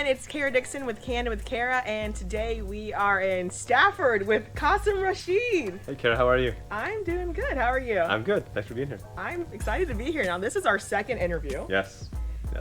everyone, it's Kara Dixon with Candid with Kara, and today we are in Stafford with Qasim Rashid. Hey Kara, how are you? I'm doing good. How are you? I'm good. Thanks for being here. I'm excited to be here. Now, this is our second interview. Yes.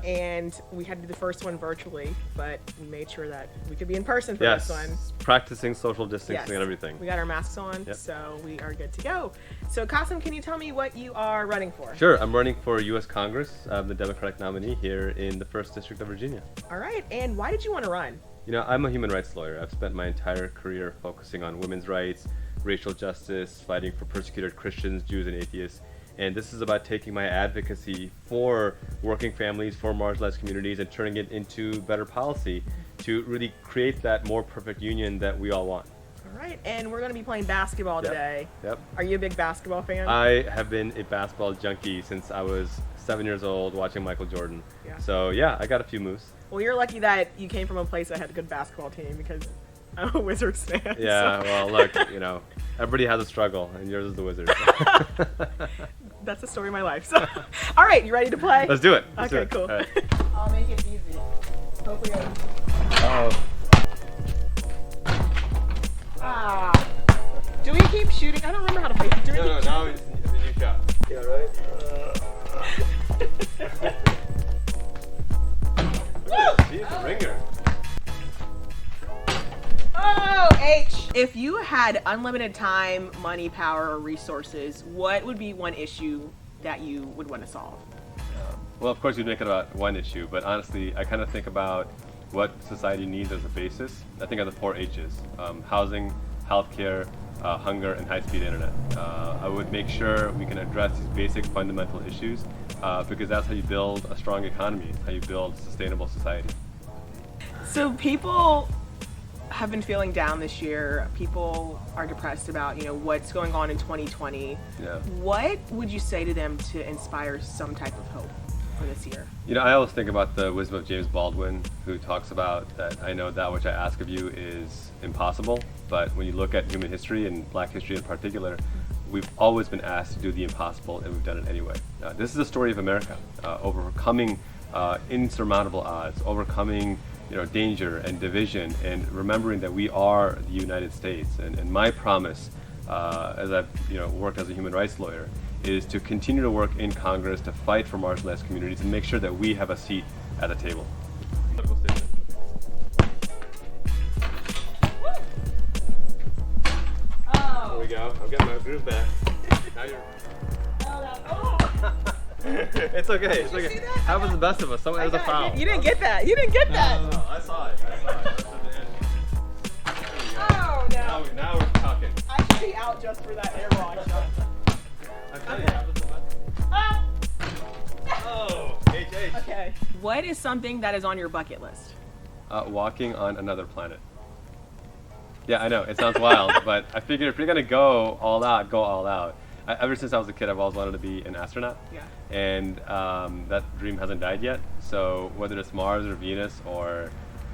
And we had to do the first one virtually, but we made sure that we could be in person for Yes. this one. Practicing social distancing Yes. and everything. We got our masks on, so we are good to go. So, Qasim, can you tell me what you are running for? Sure. I'm running for U.S. Congress. I'm the Democratic nominee here in the 1st District of Virginia. All right. And why did you want to run? You know, I'm a human rights lawyer. I've spent my entire career focusing on women's rights, racial justice, fighting for persecuted Christians, Jews, and atheists. And this is about taking my advocacy for working families, for marginalized communities, and turning it into better policy to really create that more perfect union that we all want. All right, and we're going to be playing basketball today. Yep. Are you a big basketball fan? I have been a basketball junkie since I was 7 years old watching Michael Jordan. Yeah. So yeah, I got a few moves. Well, you're lucky that you came from a place that had a good basketball team because I'm a Wizards fan. Yeah, so. well, look, you know, everybody has a struggle, and yours is the Wizards. That's the story of my life. So, all right, you ready to play? Let's do it. Let's do Okay, it. cool. All right. I'll make it easy. Hopefully Do we keep shooting? I don't remember how to play. Do we No, keep now it's a new shot. Yeah, right? She's a ringer. Oh, H. If you had unlimited time, money, power, or resources, what would be one issue that you would want to solve? Well, of course, you'd make it about one issue, but honestly, I kind of think about what society needs as a basis. I think of the 4 H's: housing, healthcare, hunger, and high-speed internet. I would make sure we can address these basic fundamental issues because that's how you build a strong economy, how you build a sustainable society. So people have been feeling down this year. People are depressed about, what's going on in 2020. Yeah. What would you say to them to inspire some type of hope for this year? You know, I always think about the wisdom of James Baldwin, who talks about that I know that which I ask of you is impossible, but when you look at human history and Black history in particular, we've always been asked to do the impossible, and we've done it anyway. This is the story of America, overcoming insurmountable odds, overcoming danger and division, and remembering that we are the United States. And my promise, as I've worked as a human rights lawyer, is to continue to work in Congress to fight for marginalized communities and make sure that we have a seat at the table. Oh. There we go. I'm getting my groove back. Now you're. It's okay. It's okay. That was the best of us. Someone has a foul. You didn't get that. You didn't get that. No, I saw it. Oh, no. Now we're talking. I should be out just for that air ball shot. I'm telling you, that was the best. Oh, HH. Okay. What is something that is on your bucket list? Walking on another planet. Yeah, I know. It sounds wild, but I figured if you're going to go all out, go all out. Ever since I was a kid, I've always wanted to be an astronaut. Yeah. And that dream hasn't died yet. So whether it's Mars or Venus or,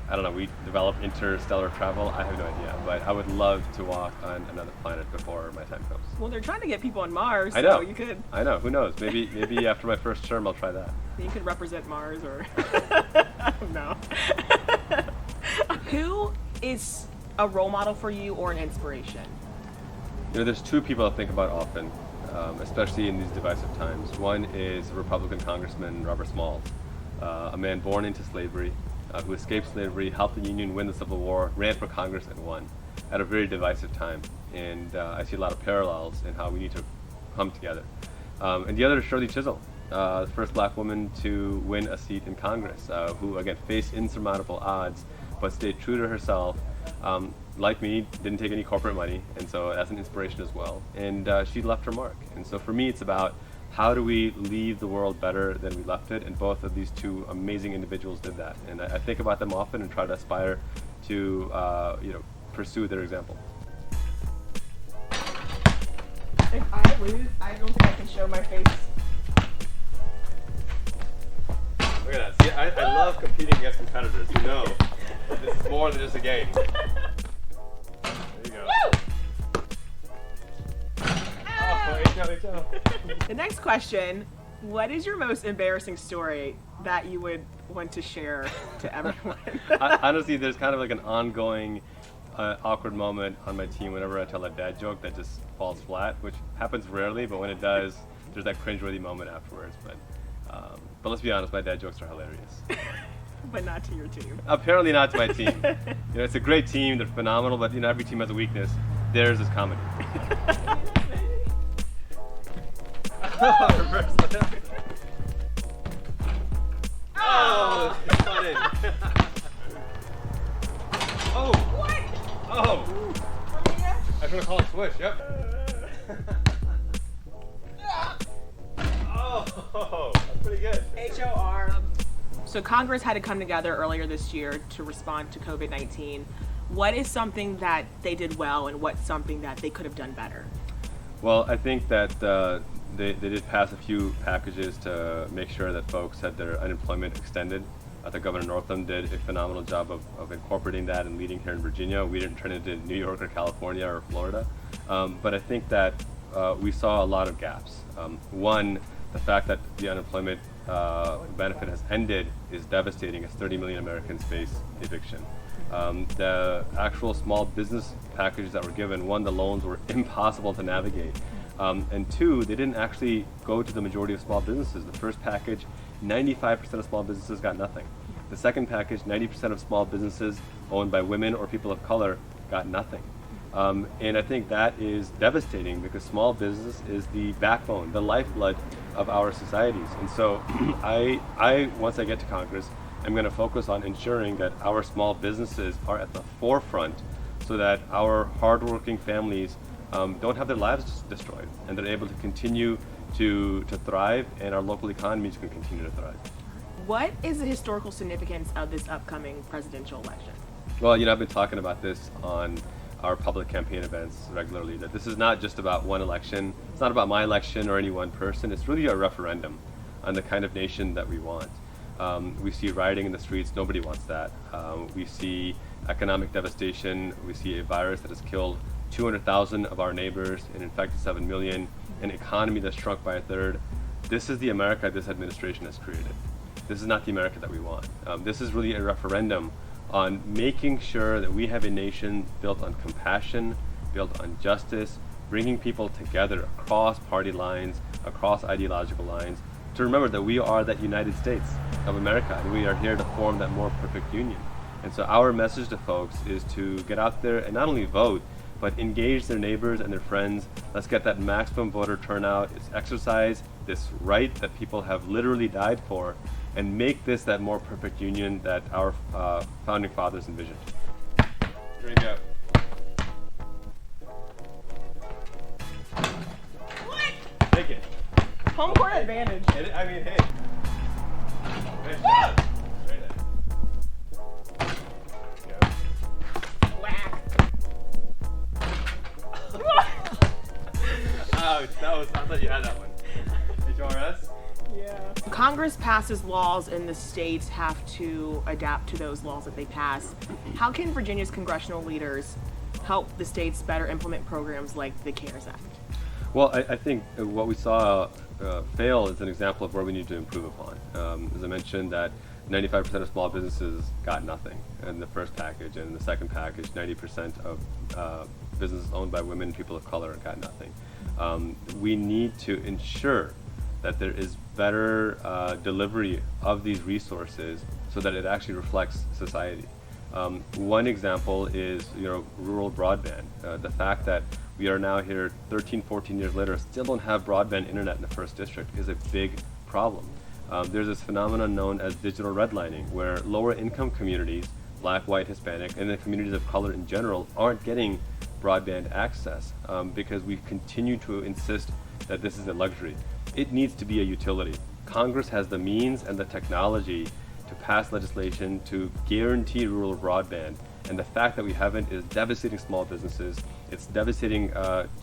I don't know, we develop interstellar travel, I have no idea. But I would love to walk on another planet before my time comes. Well, they're trying to get people on Mars, I know. so you could. I know. Who knows? Maybe after my first term, I'll try that. You could represent Mars, or I don't know. Who is a role model for you or an inspiration? There's 2 people I think about often, especially in these divisive times. One is Republican Congressman Robert Smalls, a man born into slavery, who escaped slavery, helped the Union win the Civil War, ran for Congress and won at a very divisive time. And I see a lot of parallels in how we need to come together. And the other is Shirley Chisholm, the first Black woman to win a seat in Congress, who again faced insurmountable odds, but stayed true to herself. Like me, didn't take any corporate money, and so that's an inspiration as well. And she left her mark. And so for me, it's about how do we leave the world better than we left it, and both of these 2 amazing individuals did that. And I think about them often and try to aspire to pursue their example. If I lose, I don't think I can show my face. Look at that. See, I love competing against competitors. This is more than just a game. There you go. Woo! Oh, HL. The next question What is your most embarrassing story that you would want to share to everyone? Honestly, there's kind of like an ongoing awkward moment on my team whenever I tell a dad joke that just falls flat, which happens rarely, but when it does, there's that cringeworthy moment afterwards. But let's be honest, my dad jokes are hilarious. But not to your team. Apparently not to my team. It's a great team, they're phenomenal, but every team has a weakness. Theirs is comedy. Oh, it's funny. Oh! What? Oh! I was gonna call it swish, yep. Oh, that's pretty good. HOR. So Congress had to come together earlier this year to respond to COVID-19. What is something that they did well and what's something that they could have done better? Well, I think that they did pass a few packages to make sure that folks had their unemployment extended. I think Governor Northam did a phenomenal job of incorporating that and leading here in Virginia. We didn't turn it into New York or California or Florida. But I think that we saw a lot of gaps. One, the fact that the unemployment benefit has ended is devastating as 30 million Americans face eviction. The actual small business packages that were given, one, the loans were impossible to navigate. And two, they didn't actually go to the majority of small businesses. The first package, 95% of small businesses got nothing. The second package, 90% of small businesses owned by women or people of color got nothing. And I think that is devastating because small business is the backbone, the lifeblood of our societies. And so I once I get to Congress, I'm going to focus on ensuring that our small businesses are at the forefront so that our hardworking families don't have their lives destroyed and they're able to continue to thrive and our local economies can continue to thrive. What is the historical significance of this upcoming presidential election? Well, I've been talking about this on our public campaign events regularly, that this is not just about one election. It's not about my election or any one person. It's really a referendum on the kind of nation that we want. We see rioting in the streets. Nobody wants that. We see economic devastation. We see a virus that has killed 200,000 of our neighbors and infected 7 million, an economy that's shrunk by a third. This is the America this administration has created. This is not the America that we want. This is really a referendum on making sure that we have a nation built on compassion, built on justice, bringing people together across party lines, across ideological lines, to remember that we are that United States of America and we are here to form that more perfect union. And so our message to folks is to get out there and not only vote, but engage their neighbors and their friends. Let's get that maximum voter turnout. Let's exercise this right that people have literally died for and make this that more perfect union that our founding fathers envisioned. Here you go. What? Take it. Home court advantage. I mean, hey. Nice shot. Right there. Go. Whack. Ouch, I thought you had that one. HRS? Yeah. Congress passes laws and the states have to adapt to those laws that they pass. How can Virginia's congressional leaders help the states better implement programs like the CARES Act? Well, I think what we saw fail is an example of where we need to improve upon. As I mentioned, that 95% of small businesses got nothing in the first package, and in the second package, 90% of businesses owned by women and people of color got nothing. We need to ensure that there is better delivery of these resources so that it actually reflects society. One example is rural broadband. The fact that we are now here 13, 14 years later still don't have broadband internet in the first district is a big problem. There's this phenomenon known as digital redlining, where lower income communities, Black, white, Hispanic, and the communities of color in general aren't getting broadband access because we continue to insist that this is a luxury. It needs to be a utility. Congress has the means and the technology to pass legislation to guarantee rural broadband, and the fact that we haven't is devastating small businesses. It's devastating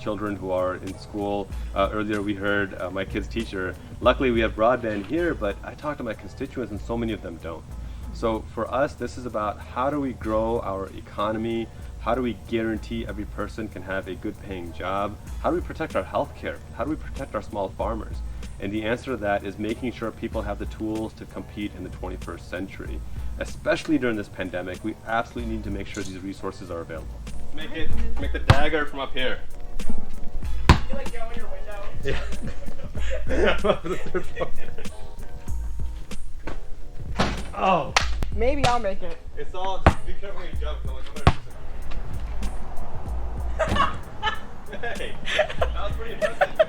children who are in school. Earlier we heard my kid's teacher, luckily we have broadband here, but I talk to my constituents and so many of them don't. So for us, this is about how do we grow our economy, how do we guarantee every person can have a good paying job, how do we protect our health care, how do we protect our small farmers. And the answer to that is making sure people have the tools to compete in the 21st century. Especially during this pandemic, we absolutely need to make sure these resources are available. Make the dagger from up here. You like go in your window. Yeah. Oh. Maybe I'll make it. It's all, just be careful when you jump. I'm hey, that was pretty impressive.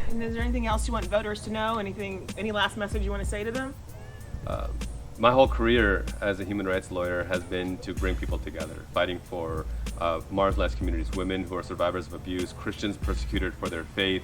And is there anything else you want voters to know? Any last message you want to say to them? My whole career as a human rights lawyer has been to bring people together, fighting for marginalized communities, women who are survivors of abuse, Christians persecuted for their faith,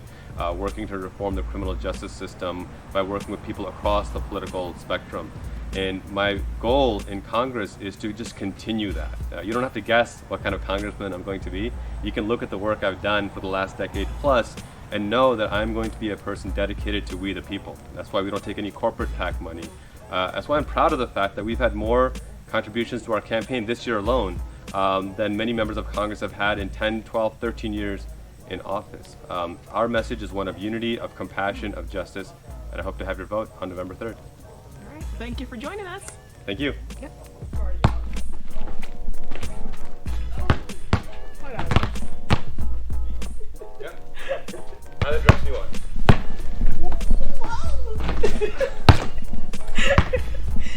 working to reform the criminal justice system by working with people across the political spectrum. And my goal in Congress is to just continue that. You don't have to guess what kind of congressman I'm going to be. You can look at the work I've done for the last decade plus and know that I'm going to be a person dedicated to we the people. That's why we don't take any corporate PAC money. That's why I'm proud of the fact that we've had more contributions to our campaign this year alone than many members of Congress have had in 10, 12, 13 years in office. Our message is one of unity, of compassion, of justice, and I hope to have your vote on November 3rd. All right. Thank you for joining us. Thank you. Yep. Yeah. How the dress do you want?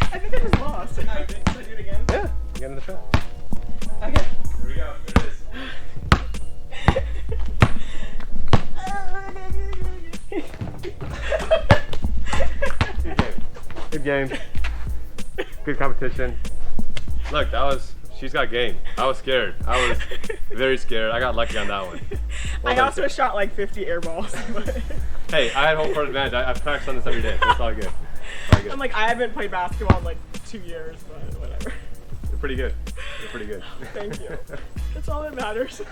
I think I just lost. Should I do it again? Yeah. Get in the shot. Okay. Here we go. Here it is. Good game. Good competition. Look, she's got game. I was scared. I was very scared. I got lucky on that one. I also shot like 50 air balls. Hey, I had home court advantage. I've practiced on this every day, so it's all good. I'm like, I haven't played basketball in like 2 years, but whatever. You're pretty good. You're pretty good. Thank you. That's all that matters.